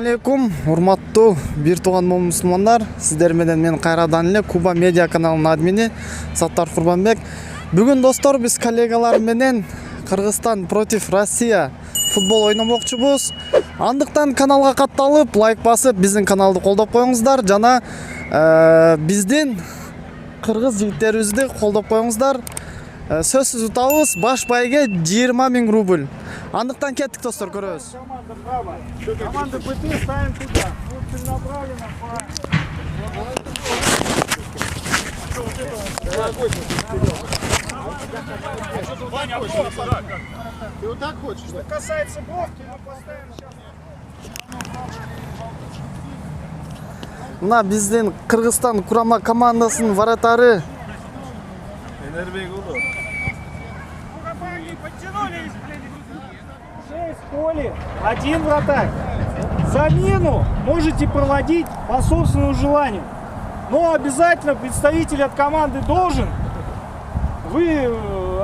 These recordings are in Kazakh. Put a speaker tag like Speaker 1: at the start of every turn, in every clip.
Speaker 1: алейкум, урматтуу бир тууган мусулмандар. Сиздер менен мен кайрадан эле Куба медиа каналынын админи Саттар Курбанбек. Бүгүн достор биз коллегалар менен Кыргызстан против Россия футбол ойномокчубуз. Андыктан каналга катталып, лайк басып, биздин каналды колдоп коюңуздар жана биздин кыргыз жигиттерибизди колдоп коюңуздар. Сөзсүз утабыз, баш байге 20 000 рубль. Андыктан кеттик достор, көрөбүз.
Speaker 2: Команда БТ ставим туда. Вот направлено Ты вот так хочешь? Что касается бровки, мы поставим сейчас.
Speaker 1: Мына биздин Кыргызстан курама командасынын вратары.
Speaker 2: Подтянулись, блин. 6 в поле, 1 вратарь. Замену можете проводить по собственному желанию. Но обязательно представитель от команды должен. Вы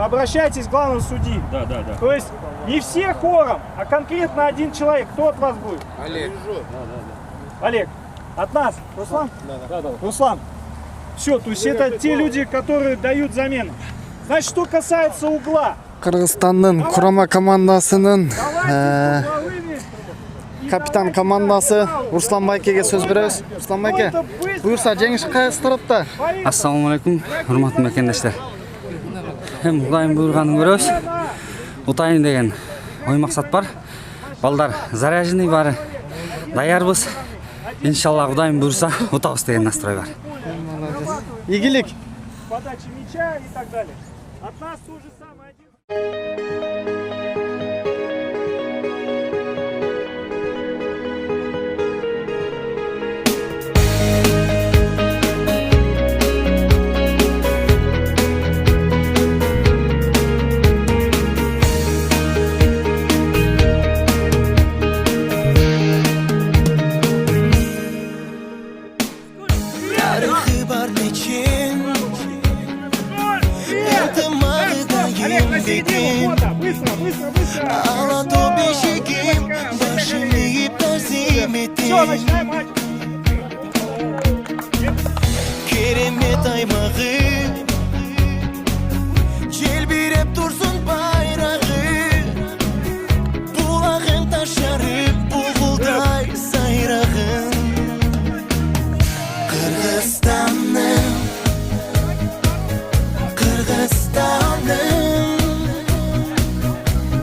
Speaker 2: обращаетесь к главному судьи.
Speaker 3: Да.
Speaker 2: То есть не все хором, а конкретно один человек. Кто от вас будет?
Speaker 3: Олег.
Speaker 2: Олег. От нас? Руслан?
Speaker 3: Да.
Speaker 2: Руслан. Все, то есть это те люди, которые дают замену. Значит, что касается угла.
Speaker 1: Кыргызстандын курама командасынын капитан командасы Руслан Байкеге сөз беребиз. Руслан Байке, буюрса жеңиш кайсы тарапта?
Speaker 4: Ассаламу алейкум, урматтуу мекендештер. Эми Кудайдын буйруганын көрөбүз. Утайын деген ой максат бар. Балдар заряженный бары. Даярбыз. Иншаллах Кудайдын буйруса утабыз деген настрой бар.
Speaker 1: Игилик.
Speaker 2: Подача мяча и так далее. От нас то же самое. Все, начинаем матч.
Speaker 5: Керемет аймағы желбиреп турсун байрагы булагын ташарып бугулдай сайрагын Кыргызстаным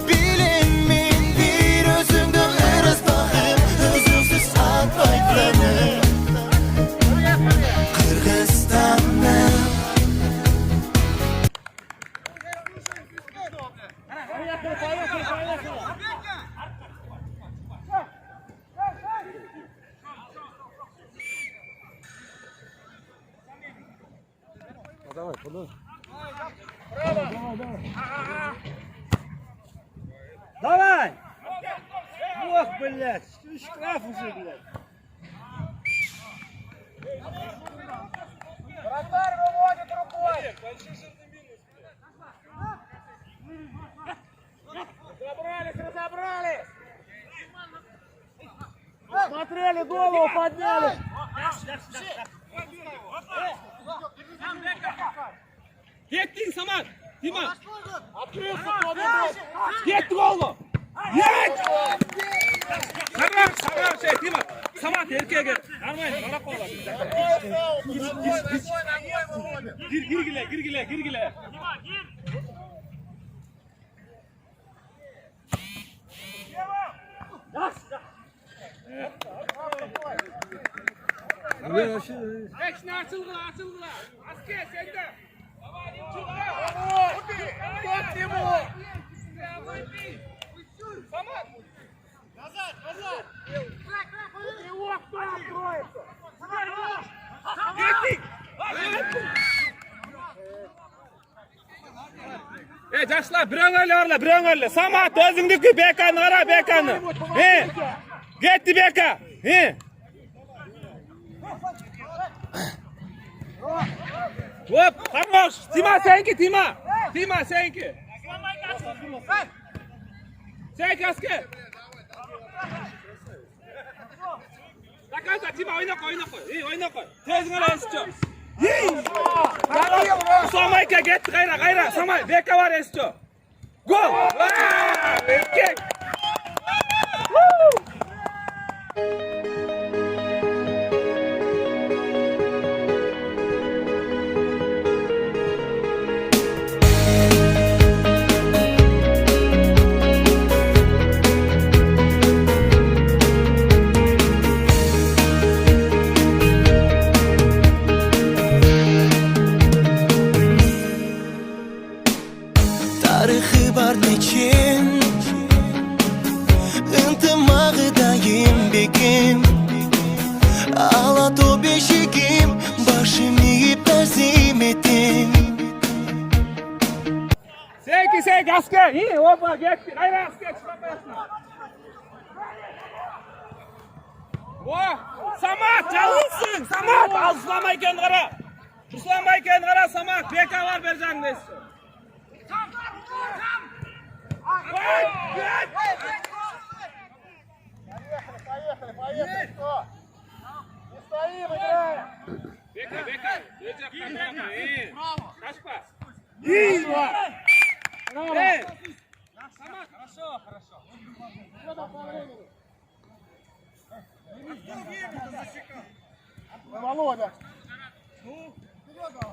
Speaker 5: билем мен бир өзүңдү ырыс багым өзүңсүз атпайтланым Кыргызстаным
Speaker 2: Давай! Ох, блядь, штраф уже, блядь. Вратарь выводит рукой. Разобрались. Смотрели, голову подняли.
Speaker 3: Kettin Samat. Tima. Ketti oğlum. Yet. Sabah şey Tima. Samat erkeğe gel. Armayın bana kolla. Gir gile. Tima gir. Açılgıla. Asker sende. Назад! Его кто откроется? Жашла, бирөңөлө. Самат өзүңдүкү Беканы кара, Беканы. Кетти Бека. Оп, хорош. Тима, сенки. Сенки, аsker. Zakalsa Tima oyna qo'y. Oyna qo'y. Tez qila eschi. Samay aka ketdi, qayra. Samay beka bor eschi. Gol! Erkek!
Speaker 5: Tarixi bar nechin Intımağıdayım bekim Ağlat o beşikim Başımı yiyip terzim ettim
Speaker 3: Sek asker. İyi, hoppa getdi. Qayra asker chiqamayapsan. Samat, chalsin. Samat, alslamay qara. Uslamay qara Samat. Beka bor berjan deysiz. Бека. Кашпа. Самат, хорошо.
Speaker 2: Володя.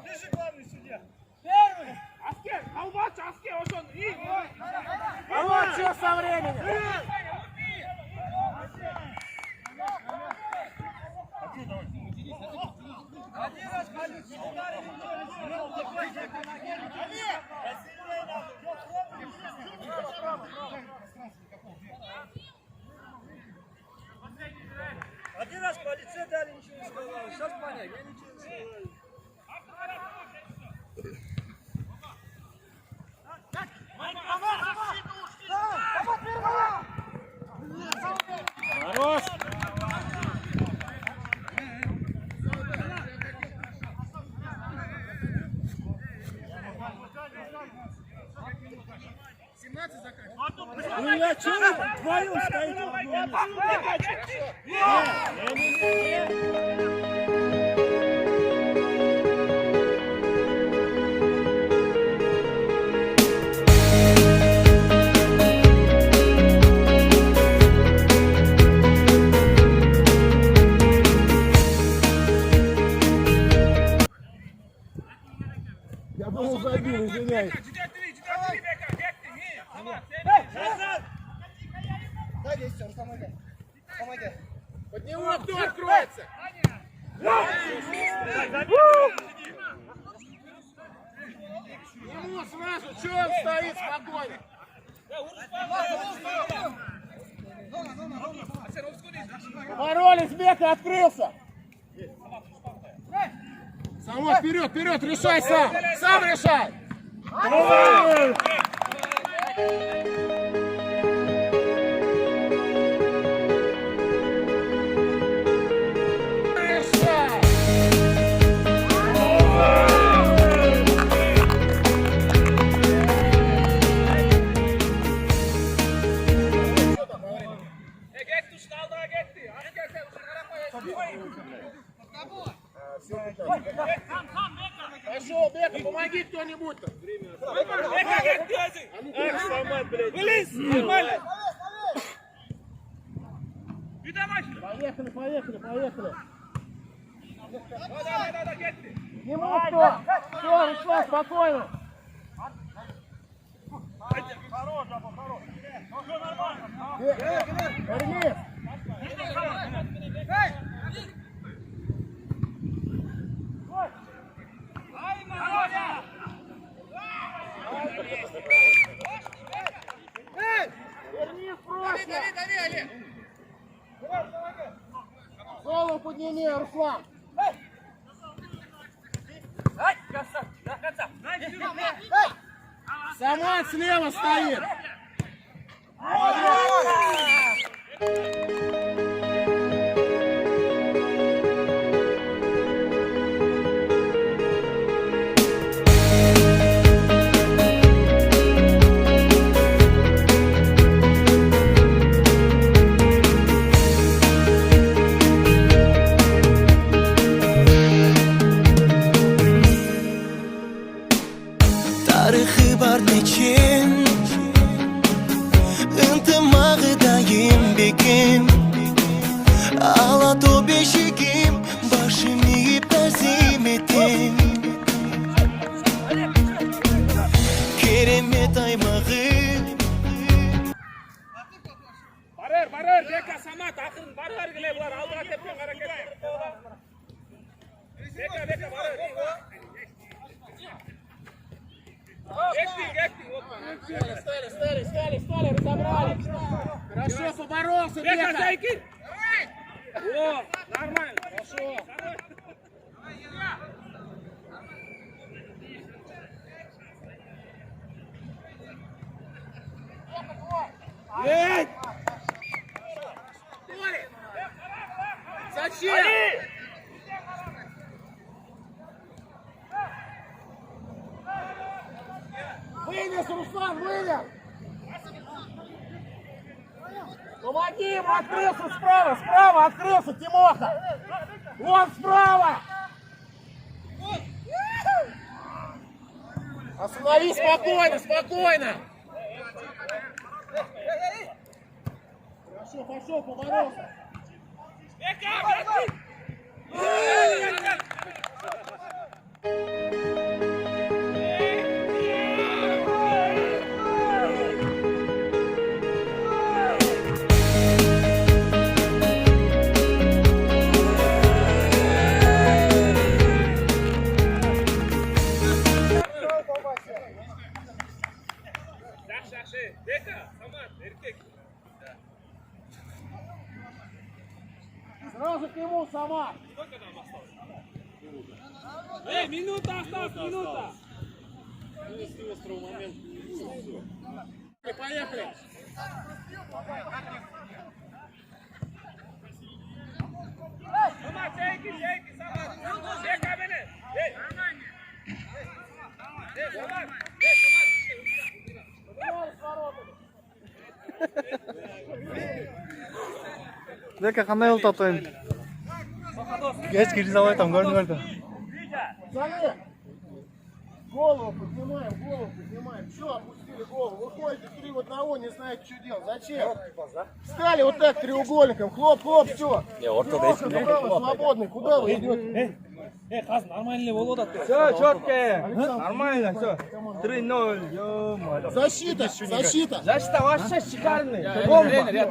Speaker 2: Ближе главный судья. Первый.
Speaker 3: Asker, kalbaç asker olsun. İyi.
Speaker 2: Вот что со временем. Один раз по лице дали, ничего не сказал. Сейчас понять, я ничего не сказал. Хорош! Ну я чего? Вдвоем стоите в одном месте. Я был забил, извиняюсь. Под него кто откроется? Ему сразу, что он стоит спокойно? Боролись, Бека открылся. Само вперед, решай сам решай. Пошел, Бека, помоги кто-нибудь там.
Speaker 3: Вылез, нормально.
Speaker 2: Поехали.
Speaker 3: Да, кетти.
Speaker 2: Не мог кто. Все, Руслан, спокойно. Хорош. Верни. Верни просто. Голову подними, Руслан. Самат слева стоит.
Speaker 3: Barar, Beka, Samat, akırın barar gile bular. Aldığa tepken hareket. Beka, barar.
Speaker 2: Стали, разобрали. Хорошо, поборолся,
Speaker 3: Бека, Зайкин. О, нормально.
Speaker 2: Хорошо.
Speaker 3: Эй!
Speaker 2: Зачем? Вынес, Руслан, вынес! Помоги ему, открылся справа открылся, Тимоха! Вон справа! Остановись спокойно! Хорошо, пошел, поборолся!
Speaker 3: Beka, Samat, erkek.
Speaker 2: Сразу к нему, Самат!
Speaker 3: Эй, минута осталась, минута.
Speaker 2: Поехали!
Speaker 3: Samat, Zeykin, Samat. Beka beni. Hey. Hey, Samat. Hey,
Speaker 1: Бека, кандай болуп атайын?
Speaker 2: Geç giriş havaya tam gördüm. Залез! Голову поднимаем. Все, опустили голову. Выходите 3 в одного, не знаете, что делать. Зачем? Встали вот так треугольником. Хлоп, все. Свободный. Куда вы идете?
Speaker 3: Каз, нормальный болот атты.
Speaker 6: Все, четко. Нормально, все. 3-0.
Speaker 2: Защита.
Speaker 6: Защита вообще шикарный.
Speaker 3: Тренер.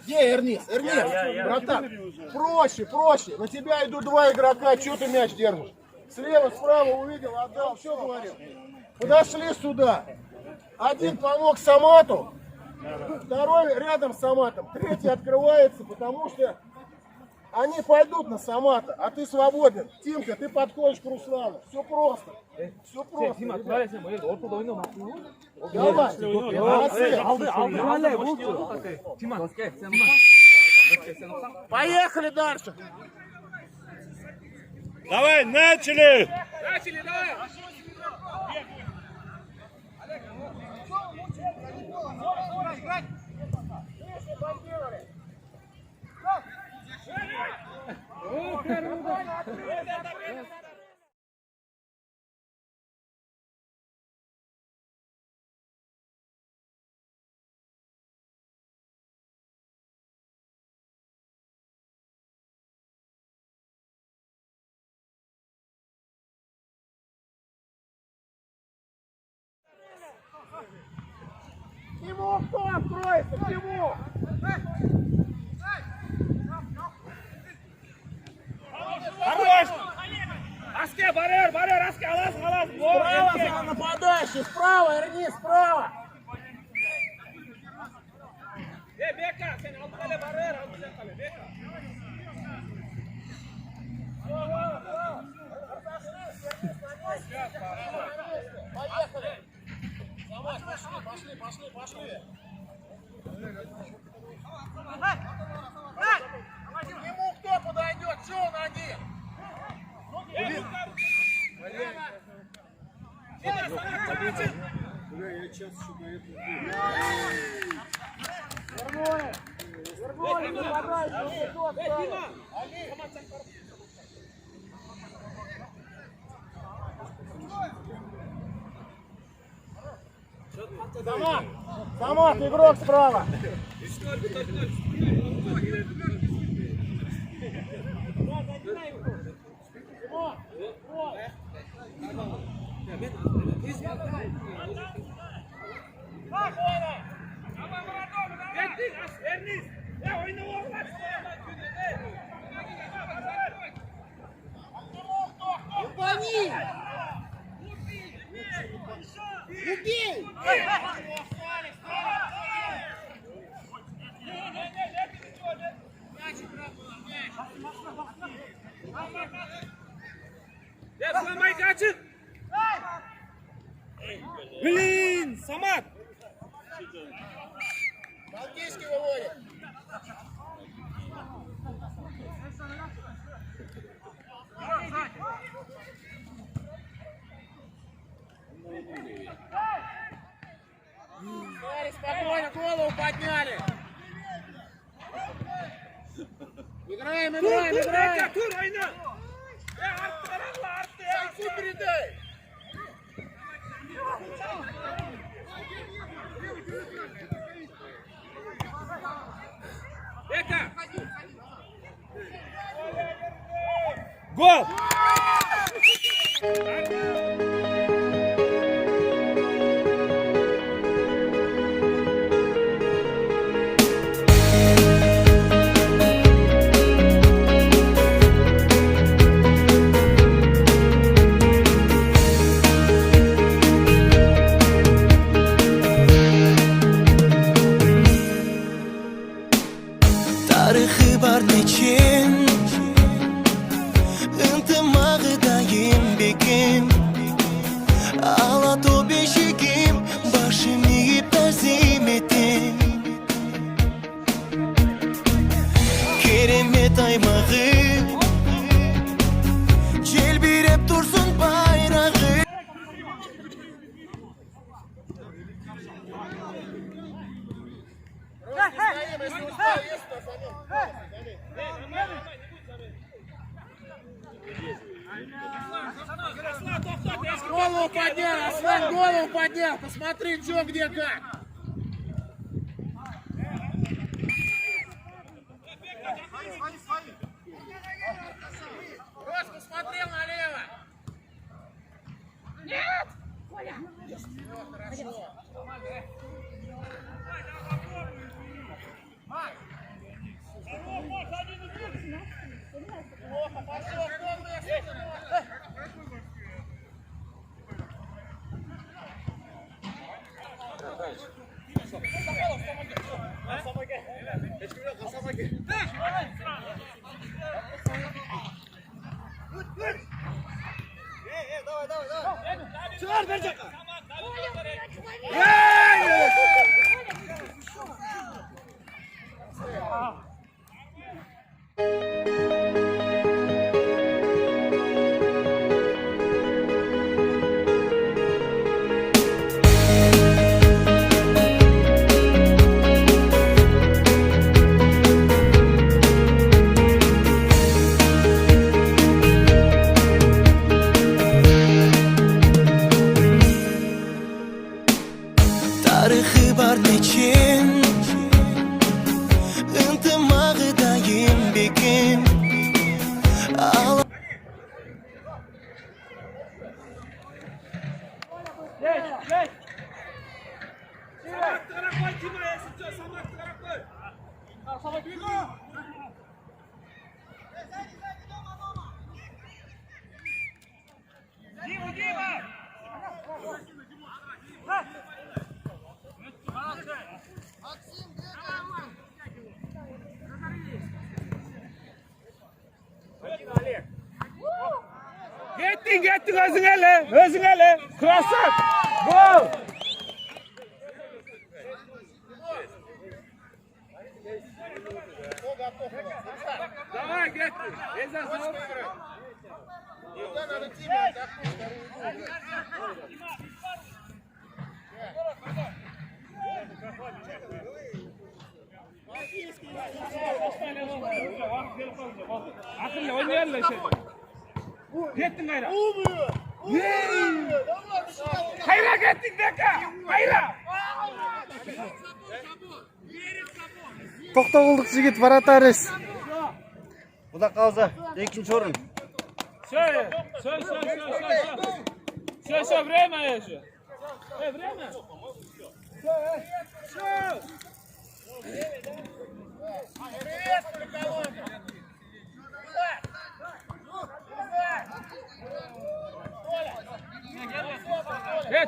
Speaker 2: Где Эрнис? Братан, проще. На тебя идут 2 игрока, что ты мяч держишь? Слева, справа увидел, отдал, все говорил. Подошли сюда. Один помог Самату, второй рядом с Саматом, третий открывается, потому что они пойдут на Самата, а ты свободен. Тимка, ты подходишь к Руслану. Все просто. Давай. Поехали дальше.
Speaker 3: Давай, начали, давай.
Speaker 2: Тимур, кто откроется? Тимур!
Speaker 3: Хорош! Аски, барьер, Аски, алас.
Speaker 2: Справа нападающий, справа, Эрни, справа!
Speaker 3: Beka, sen altı kale barrier, altı kale, Beka.
Speaker 2: Поехали! Давай, пошли! К нему кто подойдет? Что он один? Вернули, нападающий, кто остался? Самат, игрок справа.
Speaker 3: Сломай качет! Блин, Самат!
Speaker 7: Балтийский выводит. Смотри, спокойно, голову подняли. Играем, играем, играем.
Speaker 3: Dur oyna! Arttı Karaklı arttı ya!
Speaker 7: Sen передай.
Speaker 3: Beka! Gol!
Speaker 5: Tarixi var neçin Intımağıdayım bekim Ağlat o beşikim Başım yiyip terzim ettim Keremet aymağı Celbirep dursun bayrağı
Speaker 7: Голову поднял, Аслан, голову поднял. Посмотри, что, где, как. Рос, посмотрел налево. Нет! Хорошо. Плохо, пошел,
Speaker 3: Çıkar verecek!
Speaker 5: Tarixi var neçin Intımağıdayım bekim Ağlat
Speaker 3: Samat Karaklı kim ayasın? Samat Karaklı! Samat Karaklı! Дима, Дима! Gettin özün ele. Krasat. Gol. Давай, gettin. Ezan sağ. Akıllı oynayalım şey. Gittin gayra. Hayra gittin Beka. Hayra.
Speaker 1: Токто кылдык жигит Вратарис.
Speaker 6: Құда қалса, екінші орын.
Speaker 3: Все, время еще. Время.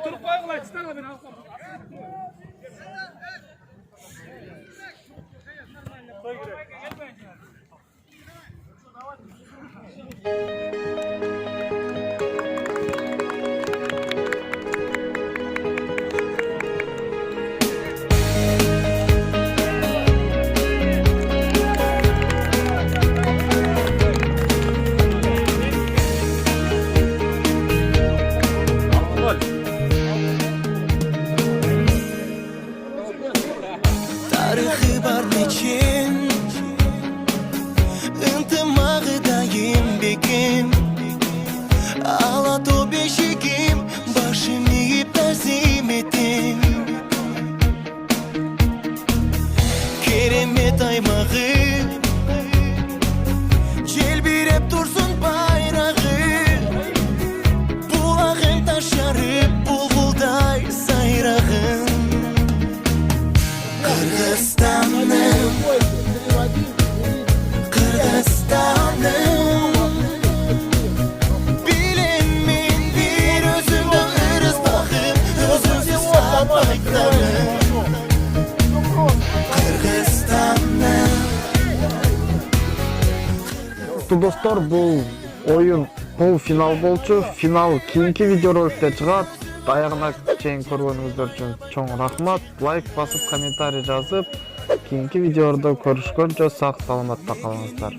Speaker 3: Turib qo'yinglar, chiqinglar beni.
Speaker 5: Tarixi var neçin Intımaqı dayım bekim Ağlat o beşikim Başım yiyip terzim ettim Keremet aymağı Celbirep dursun bayrağı Bulağın taşarıp bulbulday sayrağın Kırgızistan'ım Bilinmin bir özümde ırız bakım Özümsüz sapaklarım Kırgızistan'ım
Speaker 1: Dostlar, бұл ойын бұл финал болчу. Финал кийинки видеороликте чыгат. Аягына чейин көргөнүңүздөр үчүн чоң рахмат. Лайк басып, комментарий жазып, кийинки видеордо көрүшкөнчө сак саламатта калыңыздар.